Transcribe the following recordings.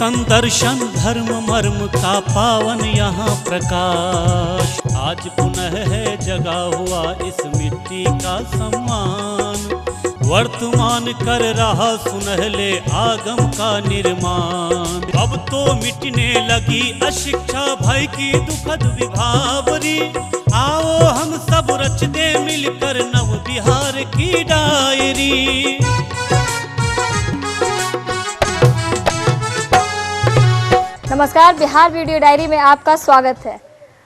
तन दर्शन धर्म मर्म का पावन यहाँ प्रकाश। आज पुनः है जगा हुआ इस मिट्टी का सम्मान, वर्तमान कर रहा सुनहले आगम का निर्माण। अब तो मिटने लगी अशिक्षा भय की दुखद विभावरी, आओ हम सब रच दे मिलकर नव बिहार की डायरी। नमस्कार, बिहार वीडियो डायरी में आपका स्वागत है।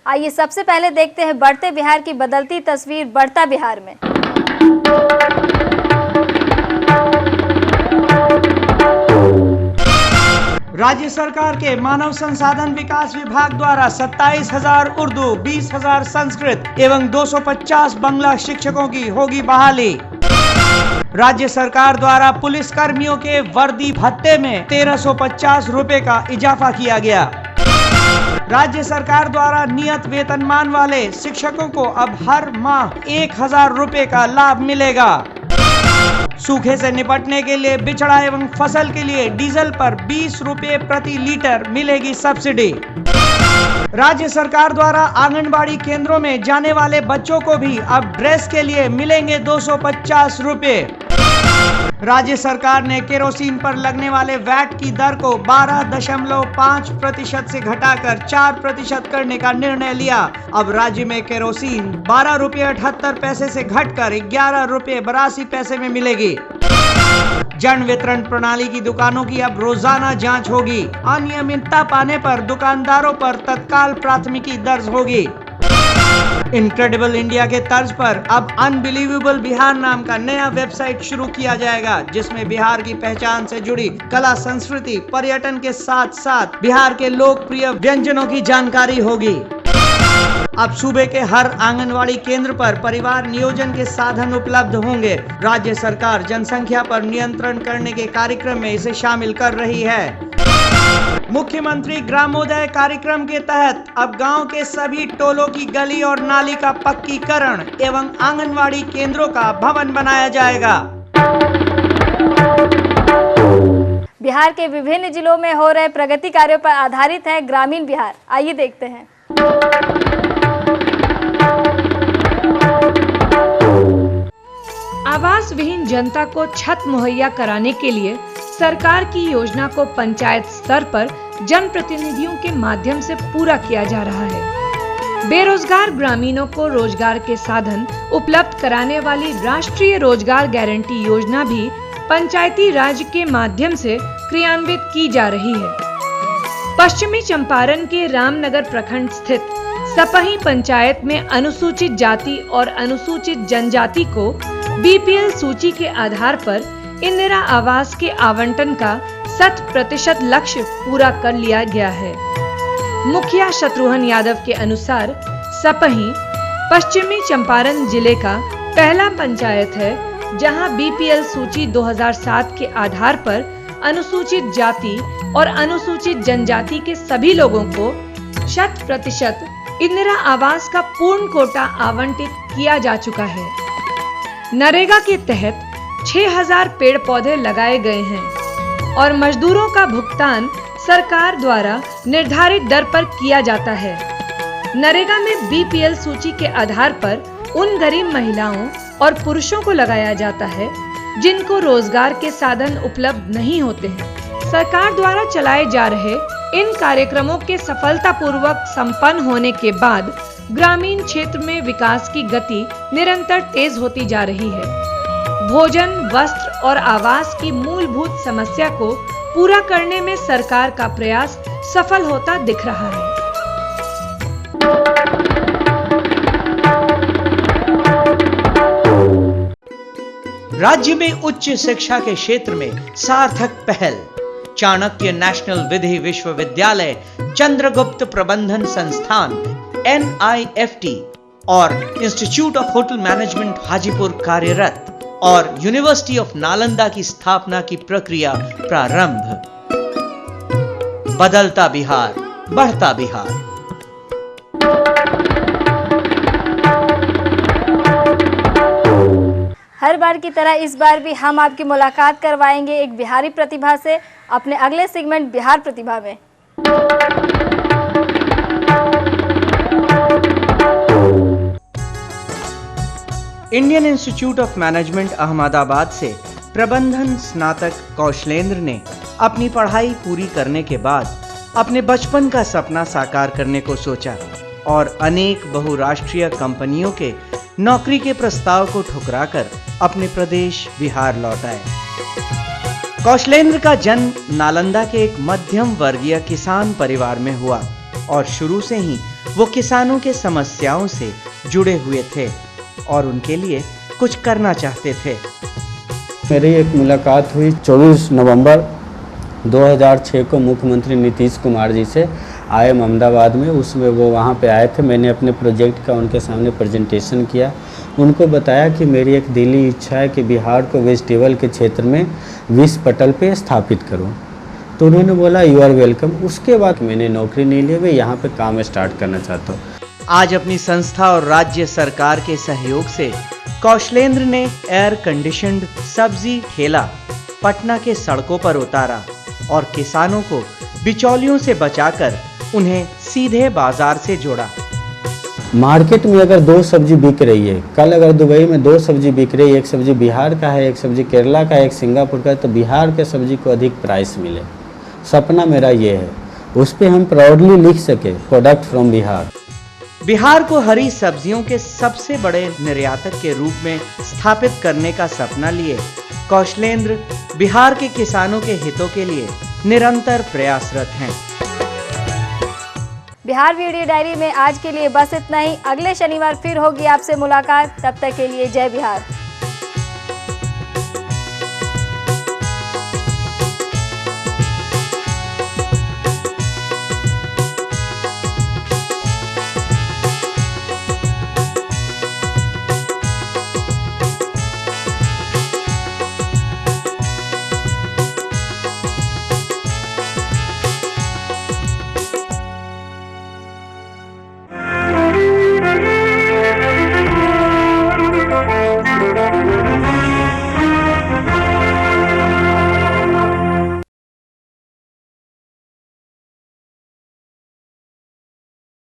आइए सबसे पहले देखते हैं बढ़ते बिहार की बदलती तस्वीर बढ़ता बिहार में। राज्य सरकार के मानव संसाधन विकास विभाग द्वारा 27,000 उर्दू, 20,000 संस्कृत एवं 250 बांग्ला शिक्षकों की होगी बहाली। राज्य सरकार द्वारा पुलिस कर्मियों के वर्दी भत्ते में 1350 रुपए का इजाफा किया गया। राज्य सरकार द्वारा नियत वेतनमान वाले शिक्षकों को अब हर माह 1,000 रुपए का लाभ मिलेगा। सूखे से निपटने के लिए बिचड़ा एवं फसल के लिए डीजल पर 20 रुपए प्रति लीटर मिलेगी सब्सिडी। राज्य सरकार द्वारा आंगनबाड़ी केंद्रों में जाने वाले बच्चों को भी अब ड्रेस के लिए मिलेंगे 250 रुपए। राज्य सरकार ने केरोसिन पर लगने वाले वैट की दर को 12.5% से घटाकर 4% करने का निर्णय लिया। अब राज्य में केरोसिन 12 रुपये 78 पैसे से घटकर 11 रुपये 82 पैसे में मिलेगी। जन वितरण प्रणाली की दुकानों की अब रोजाना जांच होगी। अनियमितता पाने पर दुकानदारों पर तत्काल प्राथमिकी दर्ज होगी। इनक्रेडिबल इंडिया के तर्ज पर अब अनबिलीवेबल बिहार नाम का नया वेबसाइट शुरू किया जाएगा, जिसमें बिहार की पहचान से जुड़ी कला, संस्कृति, पर्यटन के साथ साथ बिहार के लोकप्रिय व्यंजनों की जानकारी होगी। अब सूबे के हर आंगनवाड़ी केंद्र पर परिवार नियोजन के साधन उपलब्ध होंगे। राज्य सरकार जनसंख्या पर नियंत्रण करने के कार्यक्रम में इसे शामिल कर रही है। मुख्यमंत्री ग्रामोदय कार्यक्रम के तहत अब गांव के सभी टोलों की गली और नाली का पक्कीकरण एवं आंगनवाड़ी केंद्रों का भवन बनाया जाएगा। बिहार के विभिन्न जिलों में हो रहे प्रगति कार्यों पर आधारित है ग्रामीण बिहार। आइए देखते हैं। आवास विहीन जनता को छत मुहैया कराने के लिए सरकार की योजना को पंचायत स्तर पर जनप्रतिनिधियों के माध्यम से पूरा किया जा रहा है। बेरोजगार ग्रामीणों को रोजगार के साधन उपलब्ध कराने वाली राष्ट्रीय रोजगार गारंटी योजना भी पंचायती राज के माध्यम से क्रियान्वित की जा रही है। पश्चिमी चंपारण के रामनगर प्रखंड स्थित सपही पंचायत में अनुसूचित जाति और अनुसूचित जनजाति को बीपीएल सूची के आधार पर इंदिरा आवास के आवंटन का 100% लक्ष्य पूरा कर लिया गया है। मुखिया शत्रुघ्न यादव के अनुसार सपही पश्चिमी चंपारण जिले का पहला पंचायत है जहां बीपीएल सूची 2007 के आधार पर अनुसूचित जाति और अनुसूचित जनजाति के सभी लोगों को 100% इंदिरा आवास का पूर्ण कोटा आवंटित किया जा चुका है। नरेगा के तहत 6,000 पेड़ पौधे लगाए गए हैं और मजदूरों का भुगतान सरकार द्वारा निर्धारित दर पर किया जाता है। नरेगा में बीपीएल सूची के आधार पर उन गरीब महिलाओं और पुरुषों को लगाया जाता है जिनको रोजगार के साधन उपलब्ध नहीं होते हैं। सरकार द्वारा चलाए जा रहे इन कार्यक्रमों के सफलतापूर्वक संपन्न होने के बाद ग्रामीण क्षेत्र में विकास की गति निरंतर तेज होती जा रही है। भोजन, वस्त्र और आवास की मूलभूत समस्या को पूरा करने में सरकार का प्रयास सफल होता दिख रहा है। राज्य में उच्च शिक्षा के क्षेत्र में सार्थक पहल। चाणक्य नेशनल विधि विश्वविद्यालय, चंद्रगुप्त प्रबंधन संस्थान NIFT और institute of hotel management Hajipur कार्यरत और यूनिवर्सिटी ऑफ नालंदा की स्थापना की प्रक्रिया प्रारंभ। बदलता बिहार, बढ़ता बिहार। हर बार की तरह इस बार भी हम आपकी मुलाकात करवाएंगे एक बिहारी प्रतिभा से अपने अगले सेगमेंट बिहार प्रतिभा में। Indian institute of management Ahmedabad से प्रबंधन स्नातक कौशलेंद्र ने अपनी पढ़ाई पूरी करने के बाद अपने बचपन का सपना साकार करने को सोचा और अनेक बहुराष्ट्रीय कंपनियों के नौकरी के प्रस्ताव को ठुकराकर अपने प्रदेश बिहार लौट आए। कौशलेंद्र का जन्म नालंदा के एक मध्यम वर्गीय किसान परिवार में हुआ और शुरू से ही वो किसानों के समस्याओं से जुड़े हुए थे और उनके लिए कुछ करना चाहते थे। मेरी एक मुलाकात हुई 24 नवंबर 2006 को मुख्यमंत्री नीतीश कुमार जी से आईएम अहमदाबाद में। उसमें वो वहाँ पे आए थे। मैंने अपने प्रोजेक्ट का उनके सामने प्रेजेंटेशन किया। उनको बताया कि मेरी एक दिली इच्छा है कि बिहार को वेजिटेबल के क्षेत्र में विश्व पटल पे स्थापित करूँ। तो उन्होंने बोला यू आर वेलकम। उसके बाद मैंने नौकरी नहीं ली, मैं यहाँ पे काम स्टार्ट करना चाहता हूँ। आज अपनी संस्था और राज्य सरकार के सहयोग से कौशलेंद्र ने एयर कंडीशन्ड सब्जी ठेला पटना के सड़कों पर उतारा और किसानों को बिचौलियों से बचाकर उन्हें सीधे बाजार से जोड़ा। मार्केट में अगर दो सब्जी बिक रही है, कल अगर दुबई में दो सब्जी बिक रही है, एक सब्जी बिहार का है, एक सब्जी केरला का है, एक सिंगापुर का है, तो बिहार के सब्जी को अधिक प्राइस मिले। सपना मेरा ये है, उस पर हम प्राउडली लिख सके प्रोडक्ट फ्रॉम बिहार। बिहार को हरी सब्जियों के सबसे बड़े निर्यातक के रूप में स्थापित करने का सपना लिए कौशलेंद्र बिहार के किसानों के हितों के लिए निरंतर प्रयासरत हैं। बिहार वीडियो डायरी में आज के लिए बस इतना ही। अगले शनिवार फिर होगी आपसे मुलाकात। तब तक के लिए जय बिहार।